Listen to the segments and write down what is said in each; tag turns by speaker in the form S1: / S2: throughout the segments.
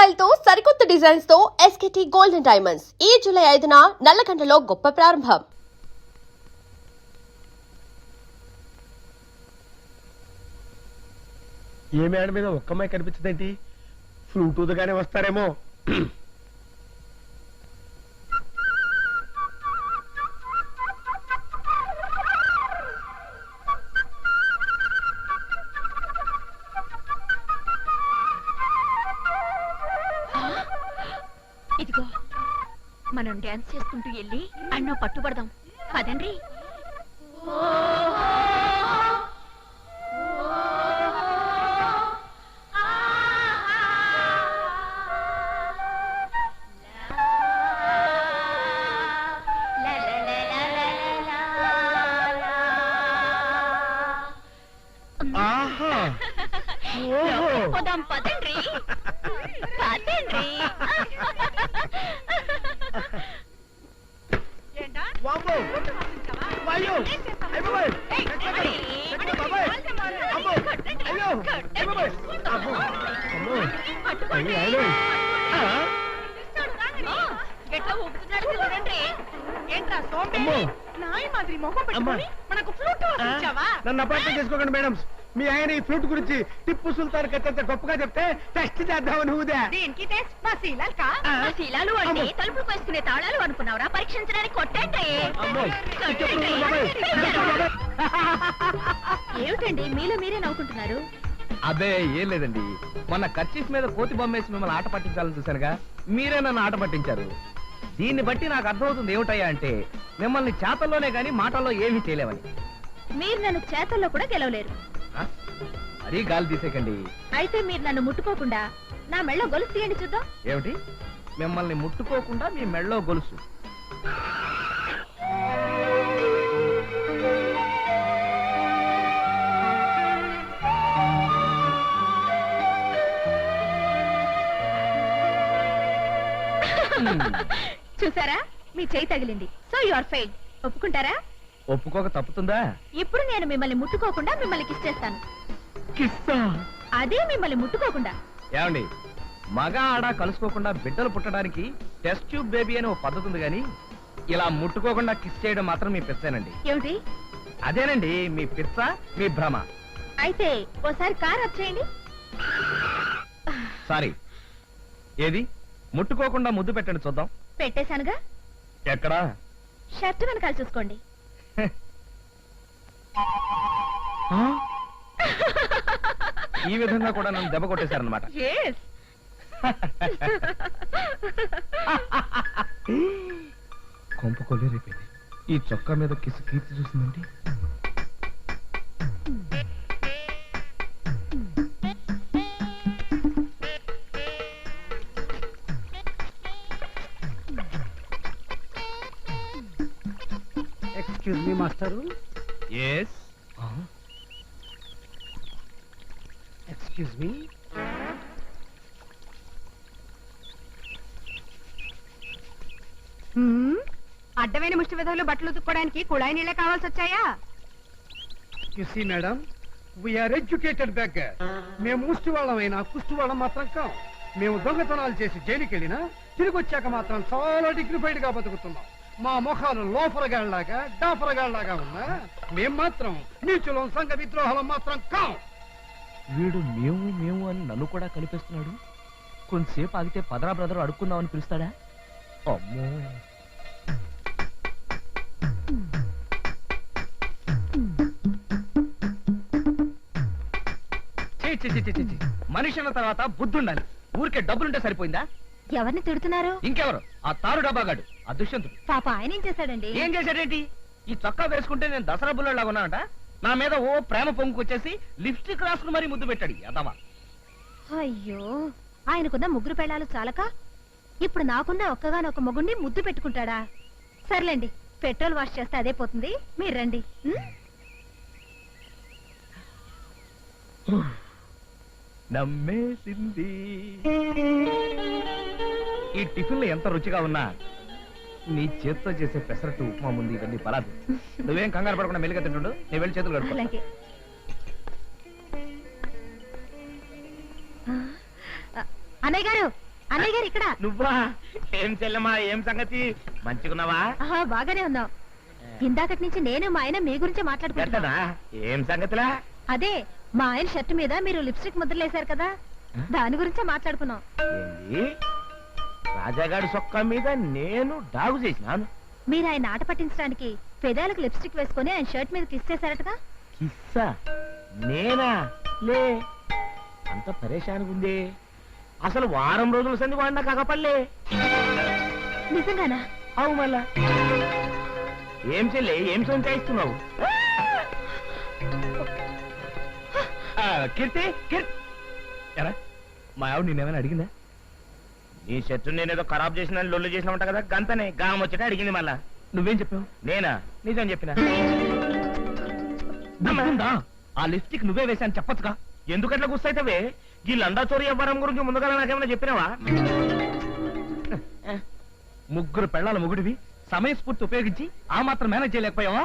S1: Style తో సరికొత్త designs తో ఎస్కేటీ గోల్డెన్ డైమండ్స్ ఈ జూలై 5న నల్లకంటలో గొప్ప ప్రారంభం.
S2: ఏ మేడ మీద ఒక్కమ్మాయి కనిపించదేంటి? ఫ్లూట్ ఊదగానే వస్తారేమో.
S3: ఇదిగో మనం డాన్స్ చేసుకుంటూ వెళ్ళి అన్నో పట్టుబడదాం పదండ్రి. పోదాం పదండ్రి పదండ్రి. ఎట్లా ఊపుతున్నాడు చూడండి. ఏంట్రా సోంబేరి నాయి మాదిరి మొహం పెట్టుకొని మనకు ఫ్లూట్ వాయించావా?
S2: నన్ను అపార్థం చేసుకోకండి మేడం. మీ ఆయన ఈ ఫ్లూట్ గురించి టిప్పు సుల్తాన్ కథంత గొప్పగా చెప్తే టెస్ట్ చేద్దామని ఊదా.
S3: దీనికి టెస్ట్ మా శీలాలు మా శీలాలు అంటే తలుపులు వేసుకునే తాళాలు అనుకున్నావురా? పరీక్షించడానికి కొట్టండి. ఏమిటండి మీలో మీరే నవ్వుకుంటున్నారు?
S4: అదే ఏం లేదండి, మొన్న కర్చీఫ్ మీద కోతి బొమ్మేసి మిమ్మల్ని ఆట పట్టించాలని చూశానుగా, మీరే నన్ను ఆట పట్టించారు. దీన్ని బట్టి నాకు అర్థమవుతుంది ఏమిటయ్యా అంటే మిమ్మల్ని చేతల్లోనే గాని మాటల్లో ఏమీ చేయలేవని.
S3: మీరు నన్ను చేతల్లో కూడా గెలవలేరు.
S4: మరీ గాలి తీసేకండి.
S3: అయితే మీరు నన్ను ముట్టుకోకుండా నా మెళ్ళో గొలుసు తీయండి చూద్దాం.
S4: ఏమిటి? మిమ్మల్ని ముట్టుకోకుండా మీ మెళ్ళో గొలుసు?
S3: చూసారా, మీ చేయి తగిలింది. So you are fail. ఒప్పుకుంటారా?
S4: ఒప్పుకోక తప్పుతుందా?
S3: ఇప్పుడు నేను మిమ్మల్ని ముట్టుకోకుండా మిమ్మల్ని కిస్ చేస్తాను. అదే మిమ్మల్ని ముట్టుకోకుండా.
S4: ఏమండి, మగ ఆడ కలుసుకోకుండా బిడ్డలు పుట్టడానికి టెస్ట్ ట్యూబ్ బేబీ అని ఓ పద్ధతి ఉంది గాని ఇలా ముట్టుకోకుండా కిస్ చేయడం మాత్రం మీ పిచ్చేనండి.
S3: ఏమిటి?
S4: అదేనండి మీ పిచ్చ, మీ భ్రమ.
S3: అయితే ఓసారి కార్ వచ్చేయండి.
S4: సారీ, ఏది? ముట్టుకోకుండా ముద్దు పెట్టండి చూద్దాం.
S3: పెట్టేశానుగా.
S4: ఎక్కడా?
S3: షర్ట్ వెనకాల చూసుకోండి.
S4: ఈ విధంగా కూడా నన్ను దెబ్బ కొట్టేశారనమాట. కొంప కొల్లేరైపోయింది. ఈ చొక్కా మీద కిసి కీర్తి చూసిందండి.
S2: Excuse me master.
S4: Yes.
S2: Excuse me.
S3: అడ్డమైన ముష్టి విధులు బట్టలు ఉతుక్కోవడానికి కుళాయి నీళ్ళే కావాల్సి వచ్చాయా?
S2: You see madam, we are educated beggar. మేము ముష్టి వాళ్ళమైనా కుష్టి వాళ్ళం మాత్రం కాం. మేము దొంగతనాలు చేసి జైలుకి వెళ్ళినా తిరిగి వచ్చాక మాత్రం చాలా డిగ్నిఫైడ్ గా బతుకుతున్నాం. మా ముఖాలు లోఫరగాళ్లాగా డాఫరగాళ్లాగా ఉన్నా మేం మాత్రం నీచులం, సంఘ విద్రోహాలం మాత్రం కాం.
S4: వీడు మేము మేము అని నన్ను కూడా కలిపేస్తున్నాడు. కొంతసేపు ఆగితే పదరా బ్రదర్ అడుక్కుందామని పిలుస్తాడా? అమ్మో. మనిషి అన్న తర్వాత బుద్ధి ఉండాలి. ఊరికే డబ్బులుంటే సరిపోయిందా?
S3: ఎవరిని తిడుతున్నారు?
S4: ఇంకెవరు? ఆ తారు డబ్బాగాడు, ఆ దుష్యంతుడు.
S3: పాప ఆయన ఏం చేశాడండి?
S4: ఏం చేశాడేంటి? ఈ చొక్కా వేసుకుంటే నేను దసరా బుల్లలాగా ఉన్నానంట. నా మీద ఓ ప్రేమ పొంగుకొచ్చేసి లిప్స్టిక్ రాసుకుని మరీ ముద్దు పెట్టాడు ఎదవా.
S3: అయ్యో, ఆయనకున్న ముగ్గురు పెళ్ళాలు చాలక ఇప్పుడు నాకున్న ఒక్కగానొక్క మొగుడిని ముద్దు పెట్టుకుంటాడా? సర్లేండి, పెట్రోల్ వాష్ చేస్తే అదే పోతుంది. మీరు రండి.
S4: నమ్మేసింది. ఈ టిఫిన్లు ఎంత రుచిగా ఉన్నా నీ చేత్తో చేసే పెసరట్టు ఉప్మా ముందు ఇవన్నీ పరాదు. నువ్వేం కంగారు పడకుండా మెల్లిగా తింటుండు, నేను వెళ్ళి చేతులు కడుక్కో.
S3: అలాగే. అన్నయ్య గారు, అన్నయ్య గారు ఇక్కడ.
S4: నువ్వా? ఏం చెల్లెమ్మా, ఏం సంగతి? మంచిగున్నావా?
S3: ఆహా, బాగానే ఉన్నాం. ఇందాకటి నుంచి నేను మా ఆయన మీ గురించి మాట్లాడుకుంటున్నా.
S4: గట్టనా? ఏం సంగతిలా?
S3: అదే మా ఆయన షర్ట్ మీద మీరు లిప్స్టిక్ ముద్రలేశారు కదా, దాని గురించే మాట్లాడుకున్నాం.
S4: ఏంది? రాజాగాడి సొక్క మీద నేను డాగు చేసినాను?
S3: మీరు ఆయన ఆట పట్టించడానికి పెదాలకు లిప్స్టిక్ వేసుకొని ఆయన షర్ట్ మీద కిస్ చేశారటగా.
S4: కిస్సా? నేనా? లే, అంత పరేషానికి ఉంది. అసలు వారం రోజుల సంది వాడినా కాకపల్లే.
S3: నిజంగానా?
S4: అవు మళ్ళా. ఏం చెల్లి, ఏం సంచాయిస్తున్నావు? కీర్తి, ఎరా మా ఆవిడ నేనేమైనా అడిగిందా? నీ షర్టు నేనేదో ఖరాబ్ చేసిన లొల్లు చేసిన ఉంటా కదా, గంతనే గాం వచ్చేట అడిగింది. మళ్ళా నువ్వేం చెప్పావు? నేనా? నిజం చెప్పినా. ఆ లిప్స్టిక్ నువ్వే వేశాను చెప్పొచ్చుగా. ఎందుకట్లా గుర్తయితవే? ఈ లండా చోరీ వ్యవహారం గురించి ముందుగా నాకేమైనా చెప్పినావా? ముగ్గురు పెళ్ళాల ముగుడివి సమయస్ఫూర్తి ఉపయోగించి ఆ మాత్రం మేనేజ్ చేయలేకపోయావా?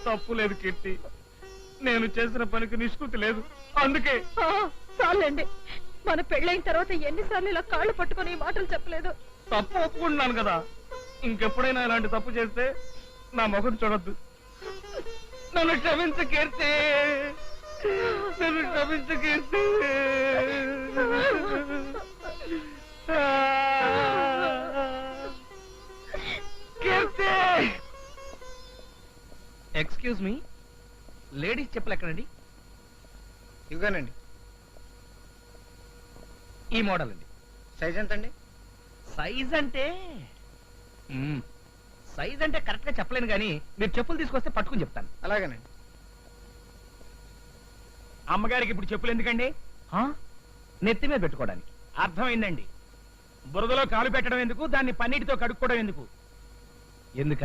S4: తప్పు లేదు కీర్తి, నేను చేసిన పనికి నిష్కృతి లేదు, అందుకే.
S3: చాలండి, మన పెళ్ళైన తర్వాత ఎన్నిసార్లు ఇలా కాళ్ళు పట్టుకొని ఈ మాటలు చెప్పలేదు.
S4: తప్పు ఒప్పుకుంటున్నాను కదా, ఇంకెప్పుడైనా ఇలాంటి తప్పు చేస్తే నా ముఖం చూడొద్దు. నన్ను క్షమించు కీర్తి, నన్ను క్షమించు కీర్తి. కీర్తి, ఎక్స్క్యూజ్ మీ, లేడీస్ చెప్పులు ఎక్కడండి?
S2: ఇవ్వగానండి.
S4: ఈ మోడల్ అండి.
S2: సైజ్ ఎంత అండి?
S4: సైజ్ అంటే కరెక్ట్ గా చెప్పలేను కానీ మీరు చెప్పులు తీసుకొస్తే పట్టుకుని చెప్తాను.
S2: అలాగేనండి.
S4: అమ్మగారికి ఇప్పుడు చెప్పులు ఎందుకండి? నెత్తి మీద పెట్టుకోవడానికి. అర్థమైందండి. బురదలో కాలు పెట్టడం ఎందుకు, దాన్ని పన్నీటితో కడుక్కోవడం ఎందుకు? ఎందుక?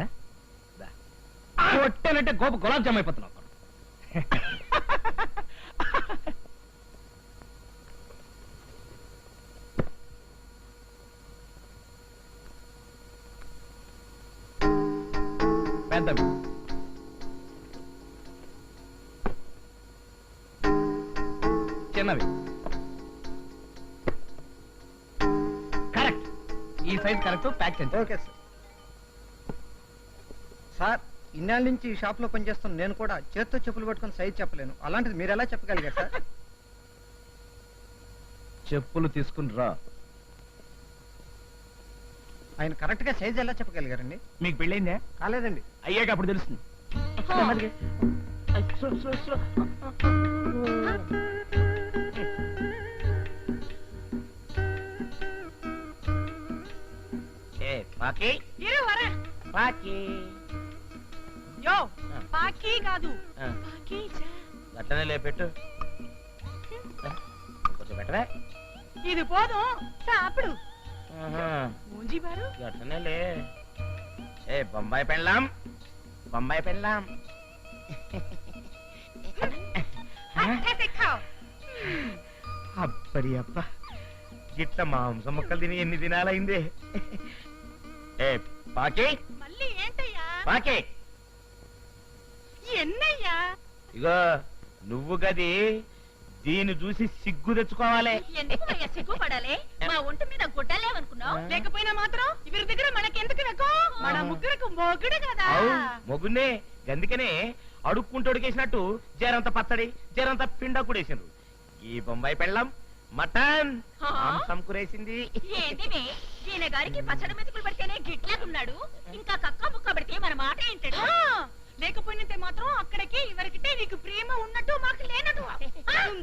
S4: కొట్టానంటే గోప గులాబ్ జామ్ అయిపోతున్నావు. పెద్దవి, చిన్నవి. కరెక్ట్, ఈ సైజ్ కరెక్ట్. ప్యాక్ చేయండి.
S2: Okay sir. సార్, ఇన్నాళ్ళ నుంచి ఈ షాప్ లో పనిచేస్తున్న నేను కూడా చేత్తో చెప్పులు పట్టుకుని సైజ్ చెప్పలేను. అలాంటిది మీరు ఎలా చెప్పగలిగారు సార్?
S4: చెప్పులు తీసుకుని రా.
S2: ఆయన కరెక్ట్ గా సైజ్ ఎలా చెప్పగలిగారండి?
S4: మీకు పెళ్ళైందే?
S2: కాలేదండి.
S4: అయ్యాక అప్పుడు తెలుస్తుంది. గట్టనే లేపెట్టు, కొంచెం పెట్టవే.
S3: ఇది పోదు సాపుడు.
S4: గట్టనే లే. ఏ బొంబాయి పెళ్ళాం, బొంబాయి పెళ్ళాం. అప్పడి అప్ప, గిట్ల మాంసం ముక్కలు తిని ఎన్ని దినాలైందే. ఏ పాకి,
S3: మళ్ళీ ఏంటయ్యా?
S4: పాకి,
S3: ఎన్నయ్యా?
S4: ఇగో నువ్వు గది దీన్ని చూసి సిగ్గు తెచ్చుకోవాలి.
S3: ఎందుకు సిగ్గుపడాలి? మా ఒంటి మీద గుడ్డలేవనుకున్నావు? లేకపోయినా మాత్రం ఇవరి దగ్గర మనకెందుకు వెకో? మన ముగ్గురకు మొగుడు కదా.
S4: మొగునే, గందుకనే అడుక్కుంటోడికేసినట్టు జరంత పచ్చడి జరంత పిండ కూడేసిండ్రు. ఈ బొంబాయి పెళ్ళం మటన్ మాంసం కూరేసింది.
S3: ఏంటివే, ఈయన గారికి పచ్చడి మెతుకులు పడితేనే గిట్లేకున్నాడు, ఇంకా కక్క ముక్క పడితే మన మాట ఏంటాడు? లేకపోయినంతే మాత్రం అక్కడికి ఇవరికితే నీకు ప్రేమ ఉన్నట్టు మాకు లేనట్టు.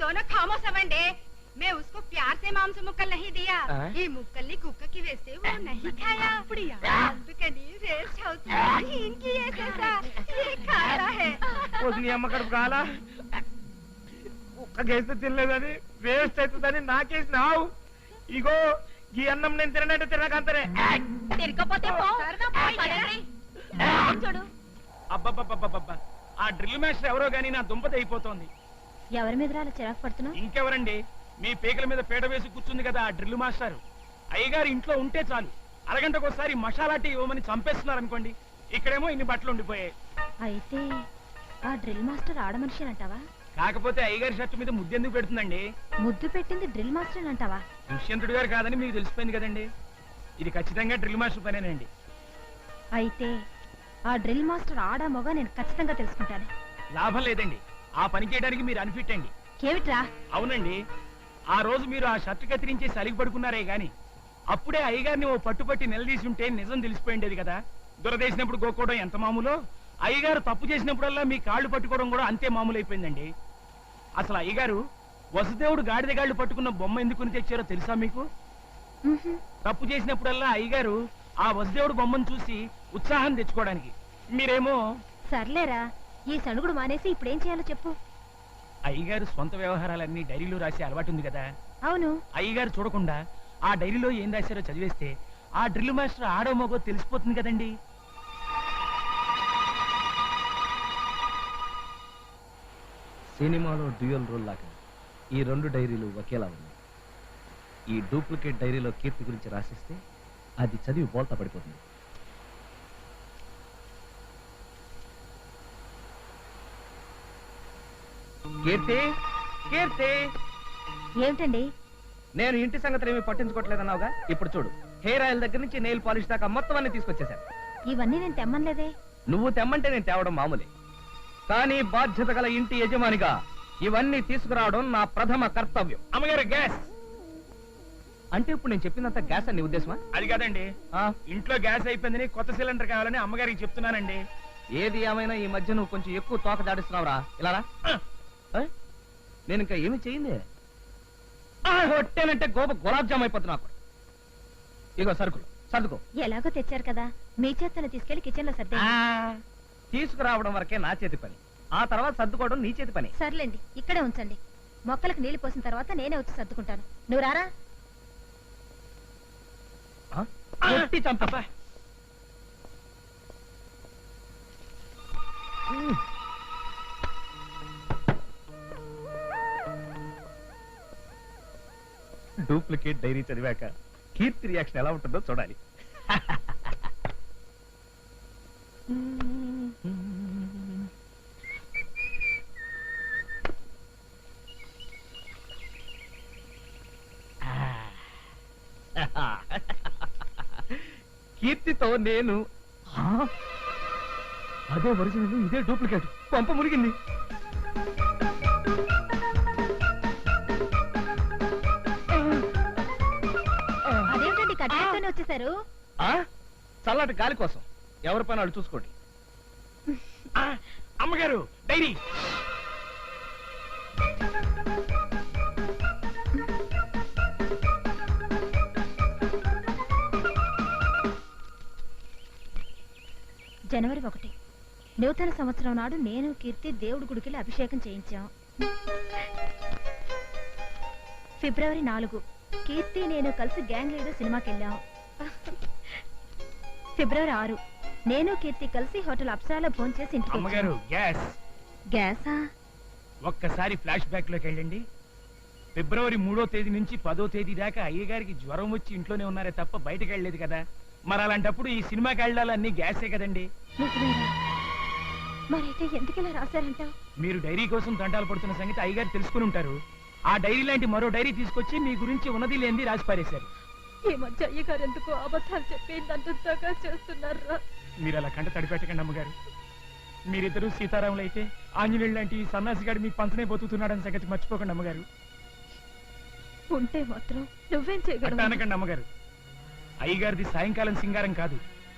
S5: दोनों खामोश अवंडे। मैं उसको प्यार से मांस मुक्कल नहीं दिया।
S4: हाँ?
S5: ये मुक्कली कुక్క की वैसे वो नहीं खाया। అందుకని వేస్ట్ అవుతుంది। इनकी ये कैसा ये खाया है।
S4: నీ అమ్మ కడుపు కాలా కుక్కకేస్తే తినలేదని వేస్ట్ అవుతుందని నాకేసినావు. ఇగో ఈ అన్నం నేను తిననంటే తినకంతనే.
S5: తిరగపోతే పో చూడు.
S6: అబ్బబ్బబ్బబ్బబ్బ ఆ డ్రిల్ మాస్టర్ ఎవరో గానీ నా దుంపతి అయిపోతోంది.
S3: ఎవరి మీద అలా చిరాకు పడుతున్నావు?
S6: ఇంకెవరండి, మీ పేకల మీద పీట వేసి కూర్చుంది కదా ఆ డ్రిల్ మాస్టర్. అయ్యగారు ఇంట్లో ఉంటే చాలు అరగంటకోసారి మసాలా టీ ఇవ్వమని చంపేస్తున్నారు అనుకోండి. ఇక్కడేమో ఇన్ని బట్టలు ఉండిపోయాయి.
S3: అయితే ఆ డ్రిల్ మాస్టర్ ఆడమనిషి అంటావా?
S6: కాకపోతే అయ్యగారి షర్ట్ మీద ముద్దెందుకు పెడుతుందండి?
S3: ముద్దు పెట్టింది డ్రిల్ మాస్టర్ అంటావా?
S6: దుష్యంతుడు గారు కాదని మీకు తెలిసిపోయింది కదండి. ఇది ఖచ్చితంగా డ్రిల్ మాస్టర్ పనేనండి.
S3: అయితే ఆ డ్రిల్ మాస్టర్ ఆడా మొగ నేను ఖచ్చితంగా తెలుసుకుంటాను.
S6: లాభం లేదండి, ఆ పని చేయడానికి మీరు అన్ఫిట్ అండి.
S3: కేమిట్రా?
S6: అవునండి, ఆ రోజు మీరు ఆ షర్ట్ కత్తిరించి సలిగి పడుకున్నారే గాని అప్పుడే అయ్యగారిని ఓ పట్టుపట్టి నిలదీసి ఉంటే నిజం తెలిసిపోయిండేది కదా. దురదేసినప్పుడు గోక్కోవడం ఎంత మామూలో అయ్యగారు తప్పు చేసినప్పుడల్లా మీ కాళ్ళు పట్టుకోవడం కూడా అంతే మామూలు అయిపోయిందండి. అసలు అయ్యగారు వసుదేవుడు గాడిద గాళ్ళు పట్టుకున్న బొమ్మ ఎందుకుని తెచ్చారో తెలుసా మీకు? తప్పు చేసినప్పుడల్లా అయ్యగారు ఆ వసుదేవుడు బొమ్మను చూసి ఉత్సాహం తెచ్చుకోవడానికి. మీరేమో
S3: సర్లేరా, ఈ సణుగుడు మానేసి ఇప్పుడేం చేయాలో చెప్పు.
S6: అయ్యగారు సొంత వ్యవహారాలన్నీ డైరీలో రాసే అలవాటు ఉంది కదా.
S3: అవును.
S6: అయ్యగారు చూడకుండా ఆ డైరీలో ఏం రాశారో చదివేస్తే ఆ డ్రిల్ మాస్టర్ ఆడో మగో తెలిసిపోతుంది కదండి.
S4: సినిమాలో డ్యూయల్ రోల్ లాగా ఈ రెండు డైరీలు ఒకేలా ఉన్నాయి. ఈ డూప్లికేట్ డైరీలో కీర్తి గురించి రాసిస్తే అది చదివి బోల్తా పడిపోతుంది. కీర్తి, కీర్తి,
S3: ఏమిటండి?
S4: నేను ఇంటి సంగతులు ఏమీ పట్టించుకోవట్లేదన్నావుగా, ఇప్పుడు చూడు, హెయిర్ ఆయిల్ దగ్గర నుంచి నెయిల్ పాలిష్ దాకా మొత్తం అన్ని తీసుకొచ్చేసాను.
S3: ఇవన్నీ నేను తెమ్మనలేదే.
S4: నువ్వు తెమ్మంటే నేను తేవడం మామూలే, కానీ బాధ్యత గల ఇంటి యజమానిగా ఇవన్నీ తీసుకురావడం నా ప్రథమ కర్తవ్యం.
S6: అమ్మగారు గ్యాస్
S4: అంటే ఇప్పుడు నేను చెప్పినంత గ్యాస్ అని నీ ఉద్దేశమా?
S6: అది కాదండి,
S4: ఆ,
S6: ఇంట్లో గ్యాస్ అయిపోయిందని కొత్త సిలిండర్ కావాలని అమ్మగారికి చెప్తున్నానండి.
S4: ఏది ఏమైనా ఈ మధ్య నువ్వు కొంచెం ఎక్కువ తోక దాడిస్తున్నావురా. ఇలా రా. నేను ఇంకా ఏమి చేయింది కొట్టానంటే గోప గులాబ్ జామ్ అయిపోతున్నా. ఇగో సరుకులు సర్దుకో.
S3: ఎలాగో తెచ్చారు కదా, మీ చేత్తను తీసుకెళ్లి కిచెన్ లో సర్దే.
S4: తీసుకురావడం వరకే నా చేతి పని, ఆ తర్వాత సర్దుకోవడం నీ చేతి పని.
S3: సర్లేండి, ఇక్కడే ఉంచండి. మొక్కలకు నీళ్లు పోసిన తర్వాత నేనే వచ్చి సర్దుకుంటాను. నువ్వు రారా.
S4: కొట్టి చంపా. డూప్లికేట్ డైరీ చదివాక కీర్తి రియాక్షన్ ఎలా ఉంటుందో చూడాలి. కీర్తితో నేను అదే ఒరిజినల్, ఇదే డూప్లికేట్. పంప మురిగింది.
S3: అదేమిటండి కట్టేస్తూనే వచ్చేసారు?
S4: చల్లటి గాలి కోసం ఎవరి పని వాళ్ళు చూసుకోండి.
S6: అమ్మగారు డైరీ.
S3: జనవరి 1 నూతన సంవత్సరం నాడు నేను కీర్తి దేవుడి గుడికి అభిషేకం చేయించాం. ఫిబ్రవరి 4 కీర్తి నేను కలిసి గ్యాంగ్ లీడర్ సినిమాకి వెళ్ళాం. ఫిబ్రవరి 6 నేను కీర్తి కలిసి హోటల్ అప్సరాలో భోంచేసి ఇంటికి వచ్చాం.
S6: అమ్మగారు గ్యాస్.
S3: గ్యాసా?
S6: ఒక్కసారి ఫ్లాష్ బ్యాక్ లోకి వెళ్ళండి. ఫిబ్రవరి 3వ తేదీ నుంచి 10వ తేదీ దాకా అయ్యగారికి జ్వరం వచ్చి ఇంట్లోనే ఉన్నారే తప్ప బయటకు వెళ్ళలేదు కదా. మరి అలాంటప్పుడు ఈ సినిమాకి వెళ్ళాలన్నీ గ్యాసే కదండి.
S3: నిజమేనా? మరైతే ఎందుకిలా రాశారంటావు?
S6: మీరు డైరీ కోసం దండాలు పడుతున్న సంగతి అయ్యగారు తెలుసుకుని ఉంటారు. ఆ డైరీ లాంటి మరో డైరీ తీసుకొచ్చి మీ గురించి ఉన్నది లేనిది రాసి పారేశారు.
S3: ఈ మధ్య అయ్యగారు ఎందుకు అబద్ధాలు చెప్పి నన్నుగా చేస్తున్నారు?
S6: మీరు అలా కంట తడిపెట్టకండి అమ్మగారు. మీరిద్దరూ సీతారాములు అయితే ఆంజనేయుడు లాంటి ఈ సన్నాసిగాడు మీకు పంచనే బతుకుతున్నాడని సంగతి మర్చిపోకండి అమ్మగారు.
S3: ఉంటే మాత్రం నువ్వేం చేయగలవు?
S6: అనకండి అమ్మగారు. అయ్యగారిది సాయంకాలం సింగారం కాదు,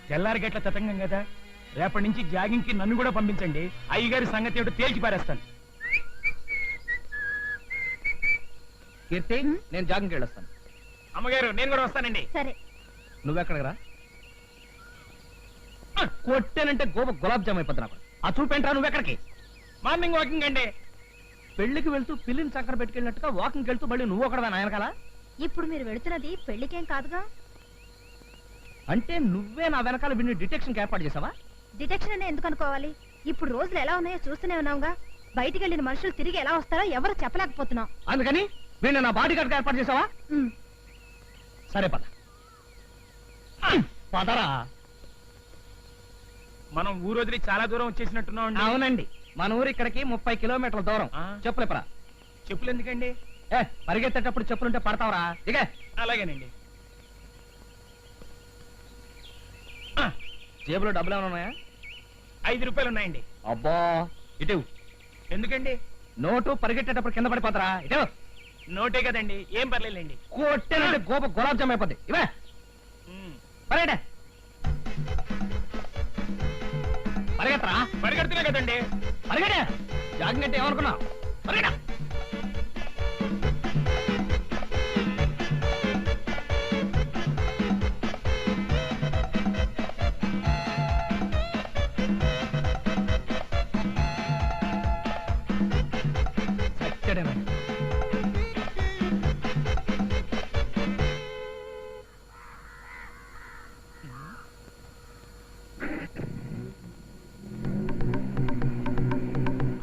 S6: తెల్లారి గట్ల తతంగం కదా. రేపటి నుంచి జాగింగ్ కి నన్ను కూడా పంపించండి. అయ్యగారి సంగతి ఏమిటో తేల్చి పారేస్తాను.
S4: కీర్తి నేను జాగింగ్కి వెళ్ళొస్తాను.
S6: అమ్మగారు నేను కూడా వస్తానండి.
S3: సరే.
S4: నువ్వెక్కడికి రా? కొట్టానంటే గులాబ్ జామ్ అయిపోద్ది నాకు. ఆ చూపేంట్రా నువ్వెక్కడికి?
S6: మార్నింగ్ వాకింగ్ అండి.
S4: పెళ్లికి వెళ్తూ పిల్లిని చక్కర పెట్టుకెళ్ళినట్టుగా వాకింగ్కి వెళ్తూ మళ్ళీ నువ్వు ఒకడదా నాయనకాల?
S3: ఇప్పుడు మీరు వెళుతున్నది పెళ్లికేం కాదుగా.
S4: అంటే నువ్వే నా వెనకాల విని డిటెక్షన్ ఏర్పాటు చేసావా?
S3: డిటెక్షన్ అనే ఎందుకు అనుకోవాలి? ఇప్పుడు రోజులు ఎలా ఉన్నాయో చూస్తూనే ఉన్నావుగా. బయటికి వెళ్ళిన మనుషులు తిరిగి ఎలా వస్తారో ఎవరు చెప్పలేకపోతున్నాం.
S4: అందుకని వీళ్ళు నా బాడీ గార్డ్ ఏర్పాటు చేసావా? సరే పద. పదరా.
S6: మనం ఊరొదిలి చాలా దూరం వచ్చేసినట్టున్నాం అండి.
S4: అవునండి, మన ఊరు ఇక్కడికి 30 కిలోమీటర్ల దూరం. చెప్పులేపరా.
S6: చెప్పులు ఎందుకండి?
S4: పరిగెత్తేటప్పుడు చెప్పులుంటే పడతావరా? ఇక
S6: అలాగేనండి.
S4: జేబులో డబ్బులు ఏమైనా ఉన్నాయా?
S6: 5 రూపాయలు ఉన్నాయండి.
S4: అబ్బా ఇటు.
S6: ఎందుకండి?
S4: నోటు పరిగెట్టేటప్పుడు కింద పడిపోతారా? ఇటు.
S6: నోటే కదండి, ఏం పర్లేదండి.
S4: కొట్టేనంటే గులాబ్ జామ్ అయిపోద్ది. ఇవే పరిగెట్ట. పరిగెత్తరా.
S6: పరిగెడుతున్నా కదండి.
S4: పరిగెట. జాగింగ్ అంటే ఏమనుకున్నావు? పరిగెట.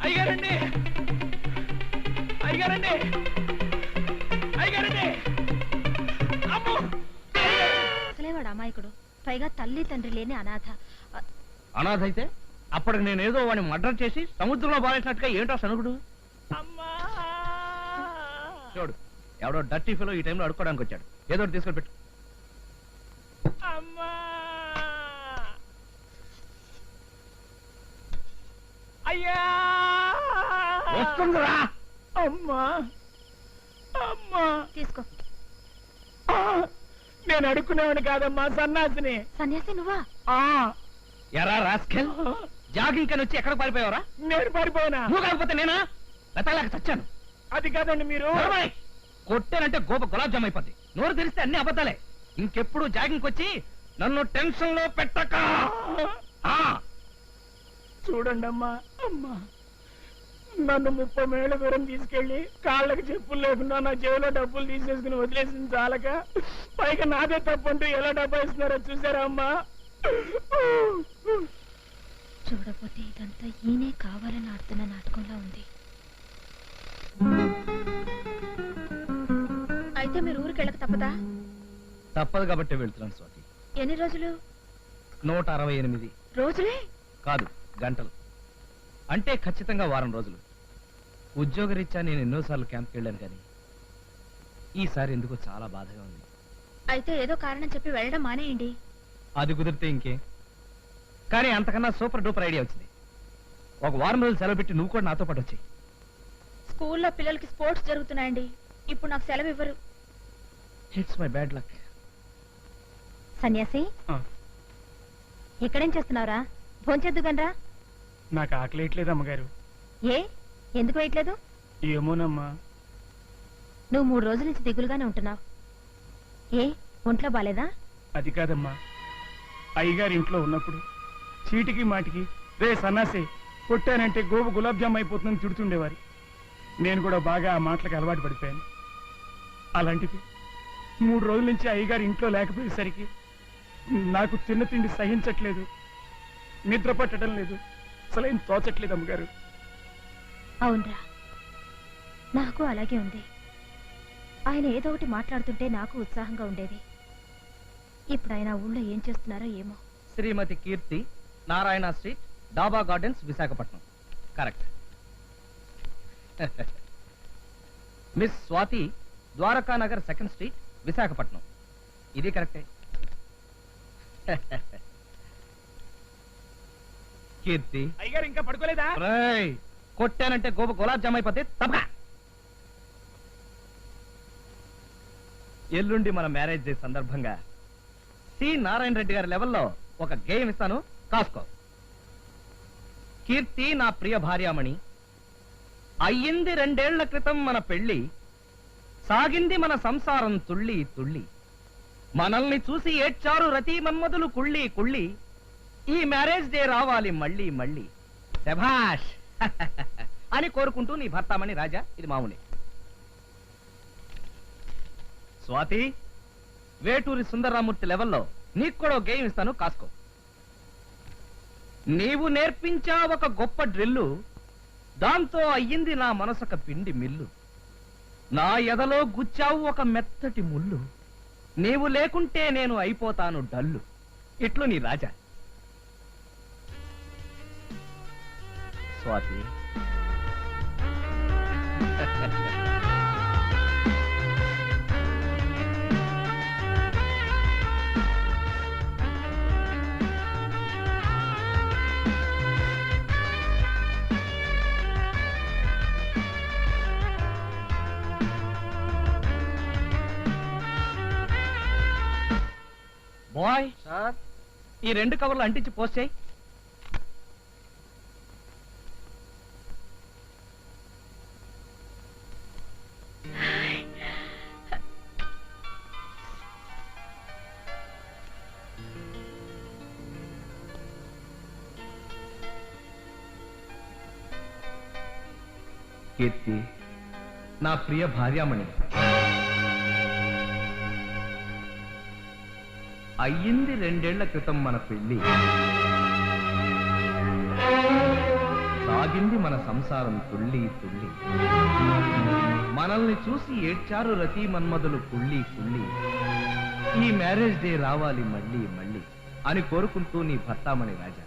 S6: అయ్యారండి, అయ్యారండి, అయ్యారండి. అమ్మో!
S3: అసలే వాడు అమాయకుడు, పైగా తల్లి తండ్రి లేని అనాథ.
S4: అనాథ అయితే అప్పటికి నేనేదో వాడిని మర్డర్ చేసి సముద్రంలో బారేసినట్టుగా ఏంటో సనుగుడు.
S6: అమ్మా!
S4: చూడు, ఎవడో డర్టీ ఫెలో ఈ టైంలో అడుక్కోవడానికి వచ్చాడు. ఏదో ఒకటి తీసుకొని పెట్టు.
S6: అమ్మా! అయ్యా!
S4: వస్తుందిరా.
S6: అమ్మా! అమ్మా!
S3: తీసుకో.
S6: నేను అడుక్కునేవాడిని కాదమ్మా, సన్నాసిని.
S3: సన్యాసి నువ్వా?
S4: ఎరా రాస్కెల్, జాగింగ్ కని వచ్చి ఎక్కడ పారిపోయావరా?
S6: నేను పారిపోయినా?
S4: నువ్వు కాకపోతే నేనా? వెతలేక చచ్చాను.
S6: అది కాదండి మీరు.
S4: కొట్టానంటే గులాబ్ జామ్ అయిపోద్ది. నోరు తెరిస్తే అన్ని అబద్ధాలే. ఇంకెప్పుడు జాగింగ్ వచ్చి నన్ను టెన్షన్ లో పెట్టక.
S6: చూడండి అమ్మా, అమ్మా నన్ను 30 మైళ్ళ దూరం తీసుకెళ్లి కాళ్ళకి చెప్పులు లేకుండా నా జేబులో డబ్బులు తీసేసుకుని వదిలేసింది చాలక, పైగా నాదే తప్పంటూ ఎలా డబ్బా ఇస్తున్నారో చూసారా అమ్మా?
S3: చూడపోతే ఇదంతా ఈయనే కావాలని ఆడుతున్న నాటకంలా ఉంది. అయితే మీరు ఊరికి వెళ్ళక తప్పదా?
S4: తప్పదు కాబట్టి వెళ్తున్నాను స్వాతి.
S3: ఎన్ని రోజులు?
S4: 168
S3: రోజులే
S4: కాదు, గంటలు. అంటే ఖచ్చితంగా వారం రోజులు. ఉద్యోగరీత్యా నేను ఎన్నోసార్లు క్యాంప్కి వెళ్ళాను, కానీ ఈసారి ఎందుకో చాలా బాధగా ఉంది.
S3: అయితే ఏదో కారణం చెప్పి వెళ్ళడం మానేయండి.
S4: అది కుదిరితే ఇంకే, కానీ అంతకన్నా సూపర్ డూపర్ ఐడియా వచ్చింది. ఒక వారం రోజులు సెలవు పెట్టి నువ్వు కూడా నాతో పాటు వచ్చాయి.
S3: స్కూల్లో పిల్లలకి స్పోర్ట్స్ జరుగుతున్నాయండి, ఇప్పుడు నాకు సెలవు ఇవ్వరు.
S4: It's my bad luck.
S3: సన్యాసి, ఇక్కడేం చేస్తున్నావురా? భోంచేద్దుగనరా.
S6: నాకు ఆకలి వేయట్లేదు అమ్మగారు.
S3: ఏ, ఎందుకు వేయట్లేదు?
S6: ఏమోనమ్మా.
S3: నువ్వు 3 రోజుల నుంచి దిగులుగానే ఉంటున్నావు. ఏ, ఒంట్లో బాలేదా?
S6: అది కాదమ్మా, అయ్యగారి ఇంట్లో ఉన్నప్పుడు చీటికి మాటికి రే సన్నాసి కొట్టానంటే గులాబ్ జామ్ అయిపోతుందని తిడుతుండేవారు. నేను కూడా బాగా ఆ మాటలకు అలవాటు పడిపోయాను. అలాంటిది 3 రోజుల నుంచి అయ్యగారి ఇంట్లో లేకపోయేసరికి నాకు తిన్న తిండి సహించట్లేదు, నిద్ర పట్టడం లేదు, అసలేం తోచట్లేదు అమ్మగారు.
S3: అవునరా, నాకు అలాగే ఉంది. ఆయన ఏదో ఒకటి మాట్లాడుతుంటే నాకు ఉత్సాహంగా ఉండేది. ఇప్పుడు ఆయన ఊళ్ళో ఏం చేస్తున్నారో ఏమో.
S4: Shrimati Keerthi, Narayana street, Daba gardens, Visakhapatnam. Correct. Miss Swathi, Dwaraka Nagar, 2nd street, Visakhapatnam. ఇది కరెక్టే. కీర్తి,
S6: అయ్యగారు ఇంకా పడుకోలేదా?
S4: రేయ్, కొట్టానంటే గులాబ్ జామ్ అయిపోతే తప్పక. ఎల్లుండి మన మ్యారేజ్ డే సందర్భంగా సి నారాయణ రెడ్డి గారి లెవెల్లో ఒక గేమ్ ఇస్తాను, కాసుకో. కీర్తి నా ప్రియ భార్యామణి, అయ్యింది 2 ఏళ్ల క్రితం మన పెళ్లి. సాగింది మన సంసారం తుళ్ళి తుళ్ళి, మనల్ని చూసి ఏడ్చారు రతి మన్మధులు కుళ్ళి కుళ్ళి, ఈ మ్యారేజ్ డే రావాలి మళ్ళీ మళ్ళీ, శభాష్ అని కోరుకుంటూ నీ భర్తామణి రాజా. ఇది మామూలే. స్వాతి, వేటూరి సుందరరామూర్తి లెవెల్లో నీకు కూడా గేమ్ ఇస్తాను, కాసుకో. నీవు నేర్పించా ఒక గొప్ప డ్రిల్లు, దాంతో అయ్యింది నా మనసొక పిండి మిల్లు, నా ఎదలో గుచ్చావు ఒక మెత్తటి ముళ్ళు, నీవు లేకుంటే నేను అయిపోతాను డల్లు. ఇట్లు నీ రాజా. స్వాతి, బాయ్ సార్, ఈ 2 కవర్లు అంటించి పోస్ట్ చేయి. కీర్తి, నా ప్రియ భార్యామణి, అయ్యింది 2 ఏళ్ల క్రితం మన పెళ్లి, సాగింది మన సంసారం తుళ్ళి తుళ్ళి, మనల్ని చూసి ఏడ్చారు రతి మన్మధులు కుళ్ళి కుళ్ళి, ఈ మ్యారేజ్ డే రావాలి మళ్ళీ మళ్ళీ అని కోరుకుంటూ నీ భర్తామణి రాజా.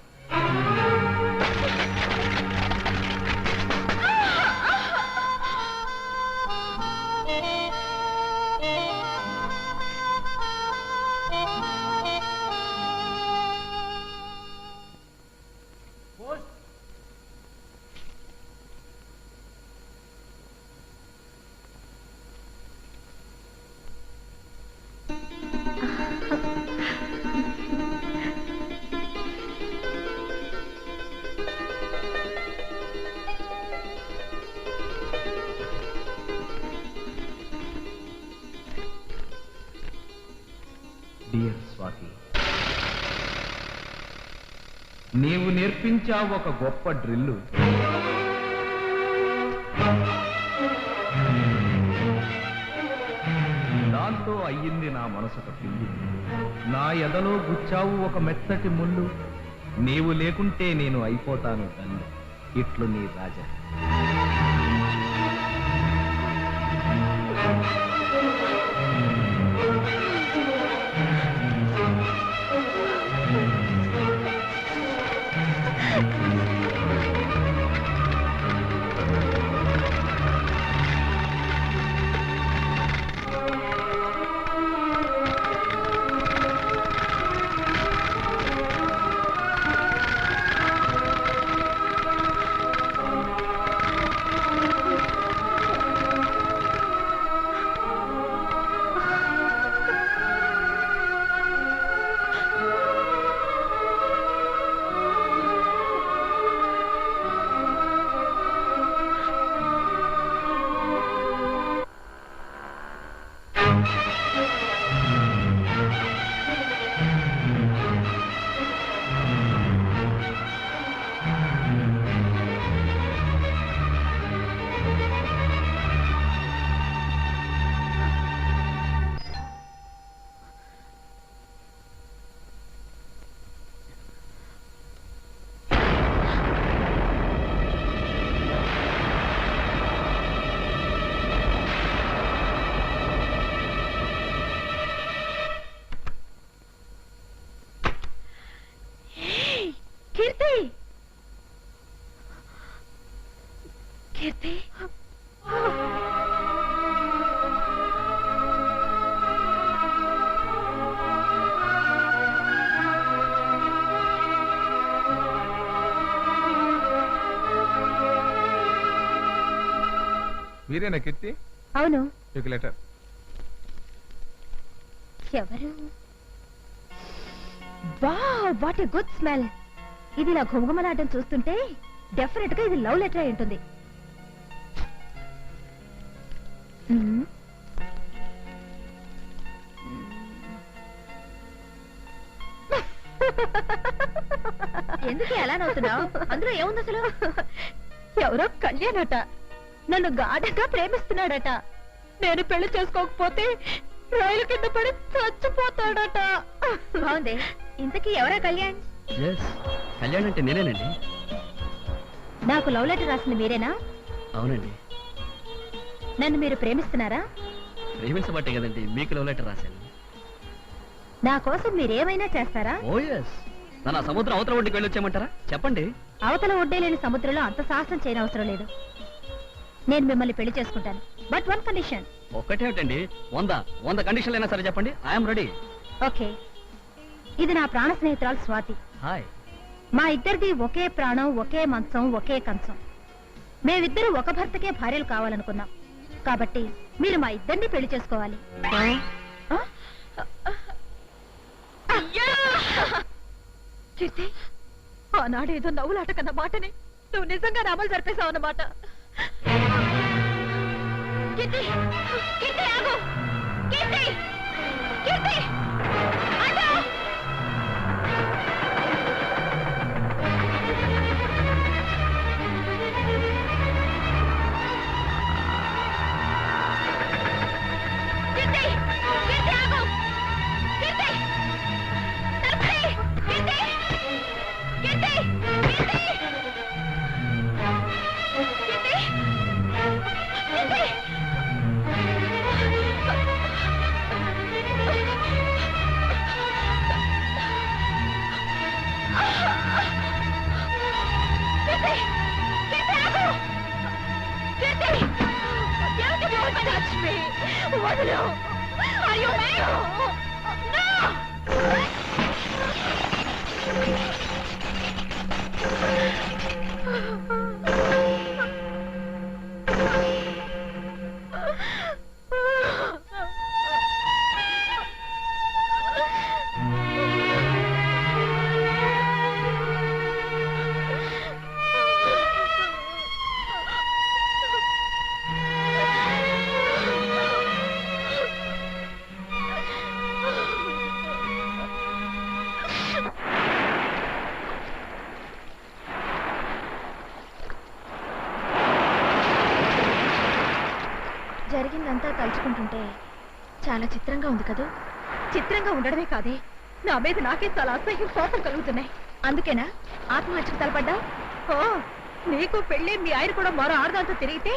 S4: డియర్ స్వాతి, నీవు నేర్పించావు ఒక గొప్ప డ్రిల్లు, దాంతో అయ్యింది నా మనసొక పిల్లి, నా ఎదలో గుచ్చావు ఒక మెత్తటి ముళ్ళు, నీవు లేకుంటే నేను అయిపోతాను తల్లి. ఇట్లు నీ రాజా.
S3: కీర్తి,
S7: మీరేనా కీర్తి?
S3: అవును.
S7: మీకు లెటర్.
S3: ఎవరు? Wow, what a good smell. ఇది ఇలా ఘుమఘుమలాడడం చూస్తుంటే డెఫినెట్ గా ఇది లవ్ లెటర్ అయి ఉంటుంది. ఎందుకు ఎలా నవ్వుతున్నావు? అందులో ఏముంది అసలు? ఎవరో కళ్యాణట నన్ను గాఢంగా ప్రేమిస్తున్నాడట. నేను పెళ్లి చేసుకోకపోతే రైలు కింద పడి చచ్చిపోతాడట. బాగుంది. ఇంతకీ ఎవరా కళ్యాణ్?
S7: కళ్యాణ్ అంటే నేనేనండి.
S3: నాకు లవ్ లెటర్ రాసింది మీరేనా?
S7: అవునండి.
S3: నన్ను మీరు ప్రేమిస్తున్నారా?
S7: ప్రేమించబట్టే కదండి మీకు లవ్ లెటర్ రాశాను.
S3: నా కోసం మీరేమైనా చేస్తారా?
S7: ఓ ఎస్. నన్ను ఆ సముద్రం అవతల ఒడ్డుకి వెళ్ళొచ్చామంటారా? చెప్పండి.
S3: అవతల ఒడ్డే లేని సముద్రంలో అంత సాహసం చేయనవసరం లేదు. నేను మిమ్మల్ని పెళ్లి చేసుకుంటాను. But one condition.
S7: ఒక్కటేమిటండి? 100 కండిషన్లు అయినా సరే చెప్పండి. I'm ready.
S3: ఓకే. ఇది నా ప్రాణ స్నేహితురాలు స్వాతి.
S7: హాయ్.
S3: మా ఇద్దరిది ఒకే ప్రాణం, ఒకే మంచం, ఒకే కంచం. మేమిద్దరూ ఒక భర్తకే భార్యలు కావాలనుకున్నాం. కాబట్టి మీరు మా ఇద్దరిని పెళ్లి చేసుకోవాలి. కీర్తి, ఆనాడు ఏదో నవ్వులాట కన్న మాటని నువ్వు నిజంగా అమలు జరిపేశావు అన్నమాట. కీర్తి, కీర్తి ఆగు! కీర్తి, కీర్తి, ఆగు! కీర్తి, కీర్తి ఆగు! కీర్తి, తలుపు తీయ్! కీర్తి, కీర్తి, కీర్తి! కీర్తి, కీర్తి! జరిగిందంతా తలుచుకుంటుంటే చాలా చిత్రంగా ఉంది కదూ. చిత్రంగా ఉండడమే కాదే, నా మీద నాకే చాలా అసహ్యం, కోపం కలుగుతున్నాయి. అందుకేనా ఆత్మహత్యకు తలపడ్డా? ఓ, నీకు పెళ్ళి మీ ఆయన కూడా మరో ఆడదాంతో తిరిగితే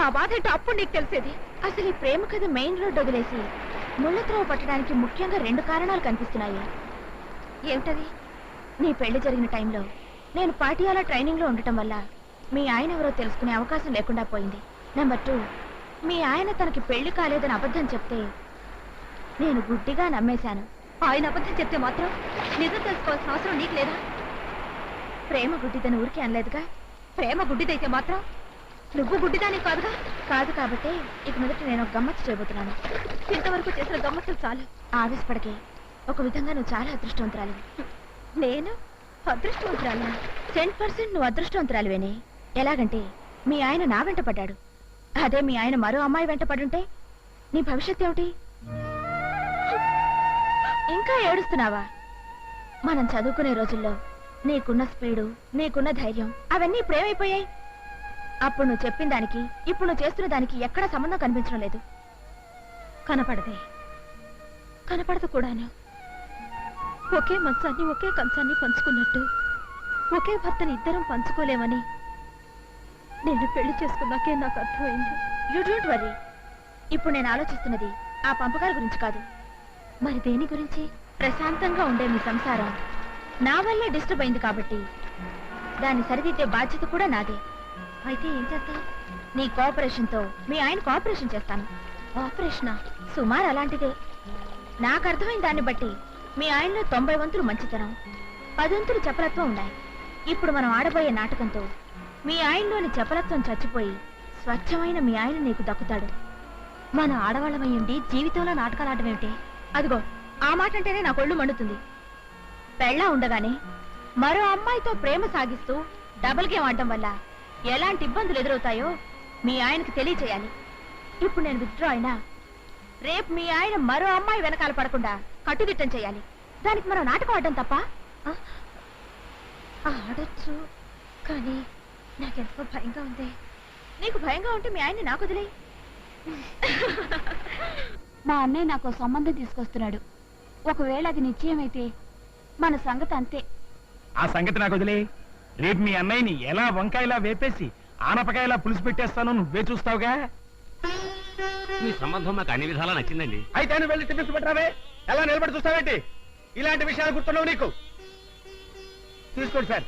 S3: ఆ బాధ ఏంటో అప్పుడు నీకు తెలిసేది. అసలు ఈ ప్రేమ కథ మెయిన్ రోడ్ వదిలేసి ముళ్ళత్రవ పట్టడానికి ముఖ్యంగా 2 కారణాలు కనిపిస్తున్నాయి. ఏమిటది? నీ పెళ్లి జరిగిన టైంలో నేను పాటియాలా ట్రైనింగ్ లో ఉండటం వల్ల మీ ఆయన ఎవరో తెలుసుకునే అవకాశం లేకుండా పోయింది. నెంబర్ 2, మీ ఆయన తనకి పెళ్లి కాలేదని అబద్ధం చెప్తే నేను గుడ్డిగా నమ్మేశాను. ఆయన అబద్ధం చెప్తే మాత్రం నిజం తెలుసుకోవాల్సిన అవసరం నీకు లేదా? ప్రేమ గుడ్డిదని ఊరికే అనలేదుగా. ప్రేమ గుడ్డిదైతే మాత్రం నువ్వు గుడ్డిదాని కాదుగా. కాదు కాబట్టి ఇక మొదట నేను ఒక గమ్మత్తు చేయబోతున్నాను. ఇంతవరకు చేసిన గమ్మత్తులు చాలు. ఆవేశపడకే. ఒక విధంగా నువ్వు చాలా అదృష్టవంతురాలి. నేను అదృష్టవంతురాలి? 10% నువ్వు అదృష్టవంతురాలివేనే. ఎలాగంటే మీ ఆయన నా వెంట పడ్డాడు. అదే మీ ఆయన మరో అమ్మాయి వెంట పడుంటే నీ భవిష్యత్ ఏమిటి? ఇంకా ఏడుస్తున్నావా? మనం చదువుకునే రోజుల్లో నీకున్న స్పీడు, నీకున్న ధైర్యం అవన్నీ ఇప్పుడేమైపోయాయి? అప్పుడు నువ్వు చెప్పిన దానికి ఇప్పుడు నువ్వు చేస్తున్న దానికి ఎక్కడా సంబంధం కనిపించడం లేదు. కనపడదే, కనపడదు కూడాను. ఒకే మంచాన్ని, ఒకే కంచాన్ని పంచుకున్నట్టు ఒకే భర్తని ఇద్దరం పంచుకోలేమని నేను పెళ్లి చేసుకున్నాకే నాకు అర్థమైంది. You don't worry. ఇప్పుడు నేను ఆలోచిస్తున్నది ఆ పంపకాల గురించి కాదు. మరి దేని గురించి? ప్రశాంతంగా ఉండే మీ సంసారం నా వల్లే డిస్టర్బ్ అయింది కాబట్టి దాన్ని సరిదిద్దే బాధ్యత కూడా నాదే. అయితే ఏం చేస్తావు? నీ కోఆపరేషన్తో మీ ఆయన కోఆపరేషన్ చేస్తాను. ఆపరేషనా? సుమారు అలాంటిదే. నాకు అర్థమైన దాన్ని బట్టి మీ ఆయనలో 90 వంతులు మంచితనం, 10 వంతులు చపలత్వం ఉన్నాయి. ఇప్పుడు మనం ఆడబోయే నాటకంతో మీ ఆయనలోని చపలత్వం చచ్చిపోయి స్వచ్ఛమైన మీ ఆయన నీకు దక్కుతాడు. మన ఆడవాళ్ళమయ్యండి జీవితంలో నాటకాలు ఆడమేమిటి? అదిగో ఆ మాట అంటేనే నా కొళ్ళు మండుతుంది. పెళ్ళా ఉండగానే మరో అమ్మాయితో ప్రేమ సాగిస్తూ డబుల్ గేమ్ ఆడటం వల్ల ఎలాంటి ఇబ్బందులు ఎదురవుతాయో మీ ఆయనకి తెలియచేయాలి. ఇప్పుడు నేను విత్డ్రా అయినా రేపు మీ ఆయన మరో అమ్మాయి వెనకాల పడకుండా కట్టుదిట్టం చేయాలి. దానికి మనం నాటకం ఆడడం తప్ప? ఆడొచ్చు, కానీ నాకెంతో భయంగా ఉంది. నీకు భయంగా ఉంటే మీ ఆయన్ని నాకు వదిలే. మా అన్నయ్య నాకు సంబంధం తీసుకొస్తున్నాడు. ఒకవేళ అది నిశ్చయమైతే మన సంగతి అంతే.
S6: ఆ సంగతి నాకు వదిలే. రేపు మీ అన్నయ్యని ఎలా వంకాయలా వేపేసి ఆనపకాయలా పులుసు పెట్టేస్తానో నువ్వే చూస్తావుగా.
S7: మీ సంబంధం మాకు అన్ని విధాలా నచ్చిందండి.
S4: అయితే నువ్వు వెళ్ళి టిఫిన్స్ పెట్టరావే. ఎలా నిలబడి చూస్తావేంటి? ఇలాంటి విషయాలు గుర్తున్నావు నీకు? తీసుకోండి సార్,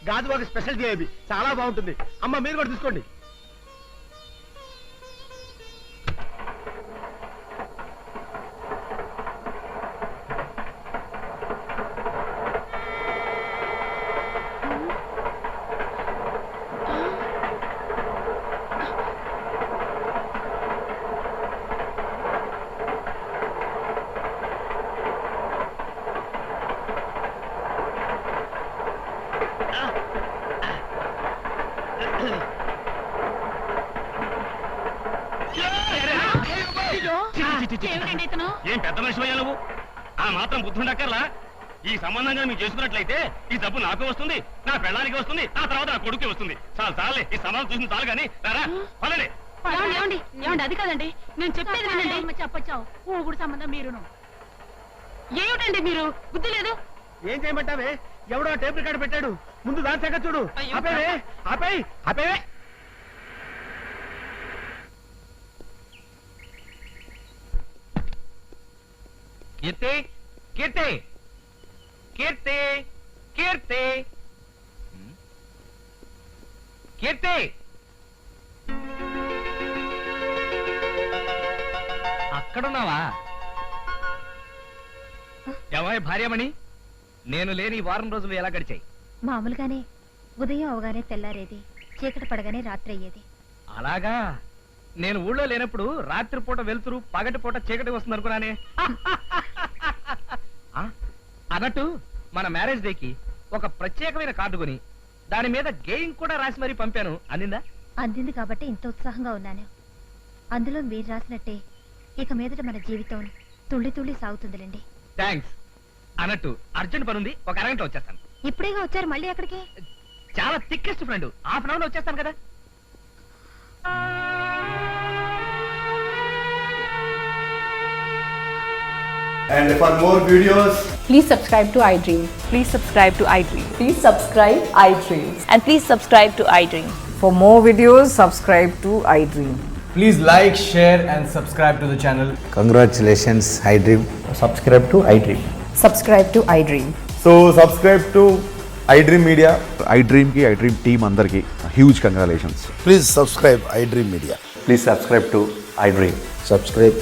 S4: గాజువాక స్పెషల్ జిలేబీ చాలా బాగుంటుంది. అమ్మ మీరు కూడా తీసుకోండి.
S7: ఏం పెద్ద మనిషి నువ్వు? ఆ మాత్రం బుద్ధి ఉండక్కర్లా? ఈ సంబంధంగా మీరు చేసుకున్నట్లయితే ఈ డబ్బు నాకు వస్తుంది, నా పెళ్ళానికి వస్తుంది, ఆ తర్వాత నా కొడుకు వస్తుంది. చాలే, ఈ సంబంధం చూసిన చాలు కానీ రారా పదండి.
S3: ఏమండి అది కాదండి, నేను చెప్పేది వినండి. చెప్పొచ్చావు ఊగుడు సంబంధం మీరును. ఏమిటండి మీరు, బుద్ధి లేదు.
S4: ఏం చేయమంటావే? ఎవడో టేప్ రికార్డు పెట్టాడు, ముందు దాని సంగతి చూడు. ఆపేవే, ఆపేవే. కీర్తి, కీర్తి, కీర్తి, కీర్తి, కీర్తి. అక్కడున్నావా? ఎవరి భార్యమణి? నేను లేని ఈ వారం రోజులు ఎలా గడిచాయి?
S3: మామూలుగానే ఉదయం అవగానే తెల్లారేది, చీకటి పడగానే రాత్రి అయ్యేది.
S4: అలాగా? నేను ఊళ్ళో లేనప్పుడు రాత్రిపూట వెళ్తురు, పగటిపూట చీకటి వస్తుంది అనుకున్నానే. అన్నట్టు మన మ్యారేజ్ డేకి ఒక ప్రత్యేకమైన కార్డు కొని దాని మీద గేయింగ్ కూడా రాసి మరీ పంపాను. అందిందా?
S3: అందింది కాబట్టి ఇంత ఉత్సాహంగా ఉన్నాను. అందులో మీరు రాసినట్టే ఇక మీదట మన జీవితం తుళ్ళి తుళ్ళి సాగుతుందిలేండి.
S4: థ్యాంక్స్. అన్నట్టు అర్జెంట్ పని ఉంది, ఒక అరగంటలో వచ్చేస్తాను.
S3: ఇప్పుడేగా వచ్చారు, మళ్ళీ ఎక్కడికి?
S4: చాలా thickest friend, half an hour లో వచ్చేస్తాను కదా.
S8: And for more videos,
S9: Please subscribe to iDream.
S10: Please subscribe to iDream.
S9: Please subscribe iDream.
S10: And please subscribe to iDream.
S9: For more videos, subscribe to iDream.
S8: please like, share and subscribe to the channel.
S11: Congratulations, iDream.
S8: Subscribe to iDream.
S9: Subscribe to iDream.
S8: So subscribe to iDream Media.
S11: iDream ki iDream team andarki huge congratulations.
S12: Please subscribe iDream Media.
S11: Please subscribe to iDream.
S12: Subscribe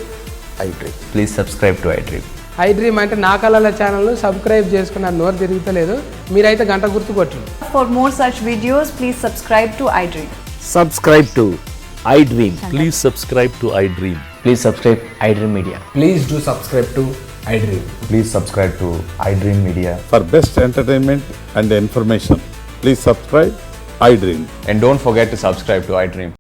S12: iDream.
S11: Please subscribe to iDream.
S9: iDream అంటే నా కళల channel subscribe చేసుకున్న నోరు తిరుగుతలేదు, మీరైతే గంట గుర్తు కొట్టండి.
S10: For more such videos, please subscribe to iDream.
S11: Subscribe to iDream. Please subscribe to iDream. Please subscribe iDream Media.
S8: Please do subscribe to iDream.
S11: Please subscribe to iDream Media.
S12: For best entertainment and information, please subscribe iDream.
S11: And don't forget to subscribe to iDream.